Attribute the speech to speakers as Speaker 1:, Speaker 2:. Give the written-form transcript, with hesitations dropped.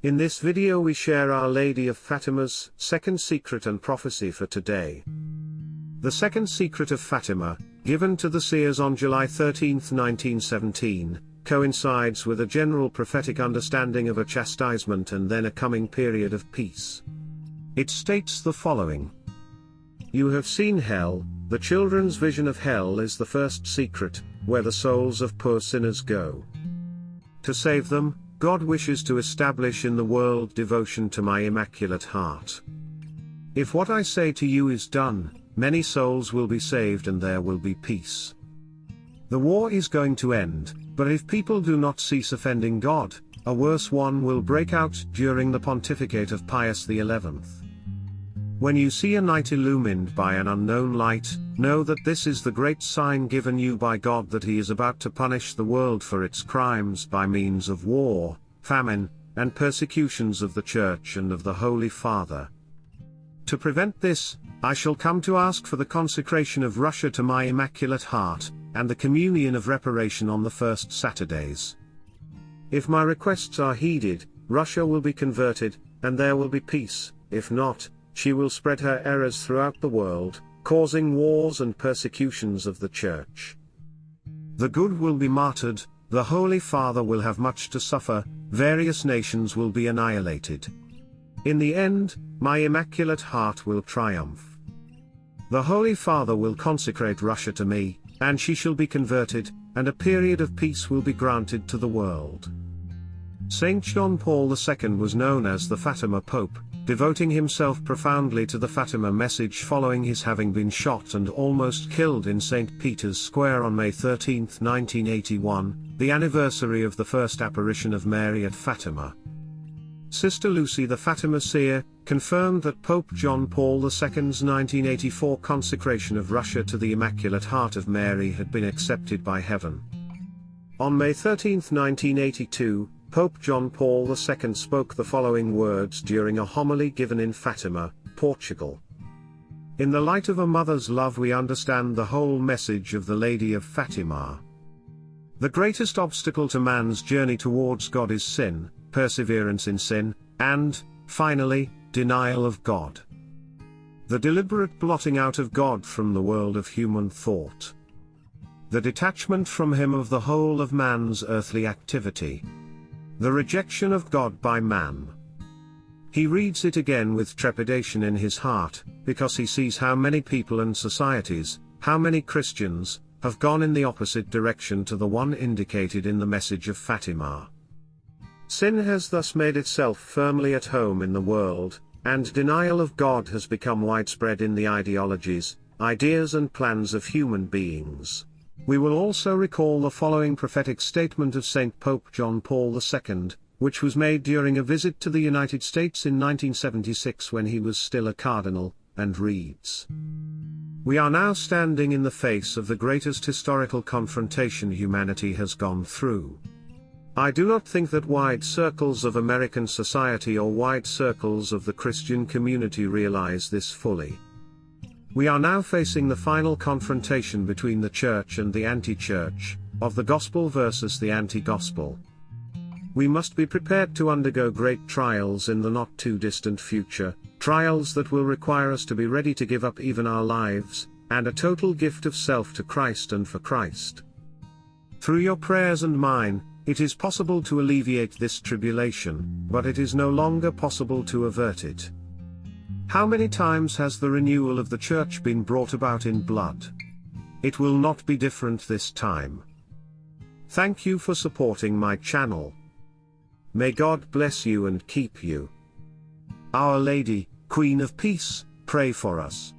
Speaker 1: In this video we share Our Lady of Fatima's second secret and prophecy for today. The second secret of Fatima, given to the seers on July 13, 1917, coincides with a general prophetic understanding of a chastisement and then a coming period of peace. It states the following. You have seen hell. The children's vision of hell is the first secret, where the souls of poor sinners go. To save them, God wishes to establish in the world devotion to my Immaculate Heart. If what I say to you is done, many souls will be saved and there will be peace. The war is going to end, but if people do not cease offending God, a worse one will break out during the Pontificate of Pius XI. When you see a night illumined by an unknown light, know that this is the great sign given you by God that He is about to punish the world for its crimes by means of war, famine, and persecutions of the Church and of the Holy Father. To prevent this, I shall come to ask for the consecration of Russia to my Immaculate Heart, and the communion of reparation on the first Saturdays. If my requests are heeded, Russia will be converted, and there will be peace. If not, she will spread her errors throughout the world, causing wars and persecutions of the Church. The good will be martyred, the Holy Father will have much to suffer, various nations will be annihilated. In the end, my Immaculate Heart will triumph. The Holy Father will consecrate Russia to me, and she shall be converted, and a period of peace will be granted to the world. Saint John Paul II was known as the Fatima Pope, devoting himself profoundly to the Fatima message following his having been shot and almost killed in St. Peter's Square on May 13, 1981, the anniversary of the first apparition of Mary at Fatima. Sister Lucy the Fatima seer, confirmed that Pope John Paul II's 1984 consecration of Russia to the Immaculate Heart of Mary had been accepted by heaven. On May 13, 1982, Pope John Paul II spoke the following words during a homily given in Fatima, Portugal. In the light of a mother's love we understand the whole message of the Lady of Fatima. The greatest obstacle to man's journey towards God is sin, perseverance in sin, and, finally, denial of God. The deliberate blotting out of God from the world of human thought. The detachment from Him of the whole of man's earthly activity. The rejection of God by man. He reads it again with trepidation in his heart, because he sees how many people and societies, how many Christians, have gone in the opposite direction to the one indicated in the message of Fatima. Sin has thus made itself firmly at home in the world, and denial of God has become widespread in the ideologies, ideas and plans of human beings. We will also recall the following prophetic statement of St. Pope John Paul II, which was made during a visit to the United States in 1976 when he was still a cardinal, and reads: We are now standing in the face of the greatest historical confrontation humanity has gone through. I do not think that wide circles of American society or wide circles of the Christian community realize this fully. We are now facing the final confrontation between the Church and the anti-Church, of the Gospel versus the anti-Gospel. We must be prepared to undergo great trials in the not-too-distant future, trials that will require us to be ready to give up even our lives, and a total gift of self to Christ and for Christ. Through your prayers and mine, it is possible to alleviate this tribulation, but it is no longer possible to avert it. How many times has the renewal of the Church been brought about in blood? It will not be different this time. Thank you for supporting my channel. May God bless you and keep you. Our Lady, Queen of Peace, pray for us.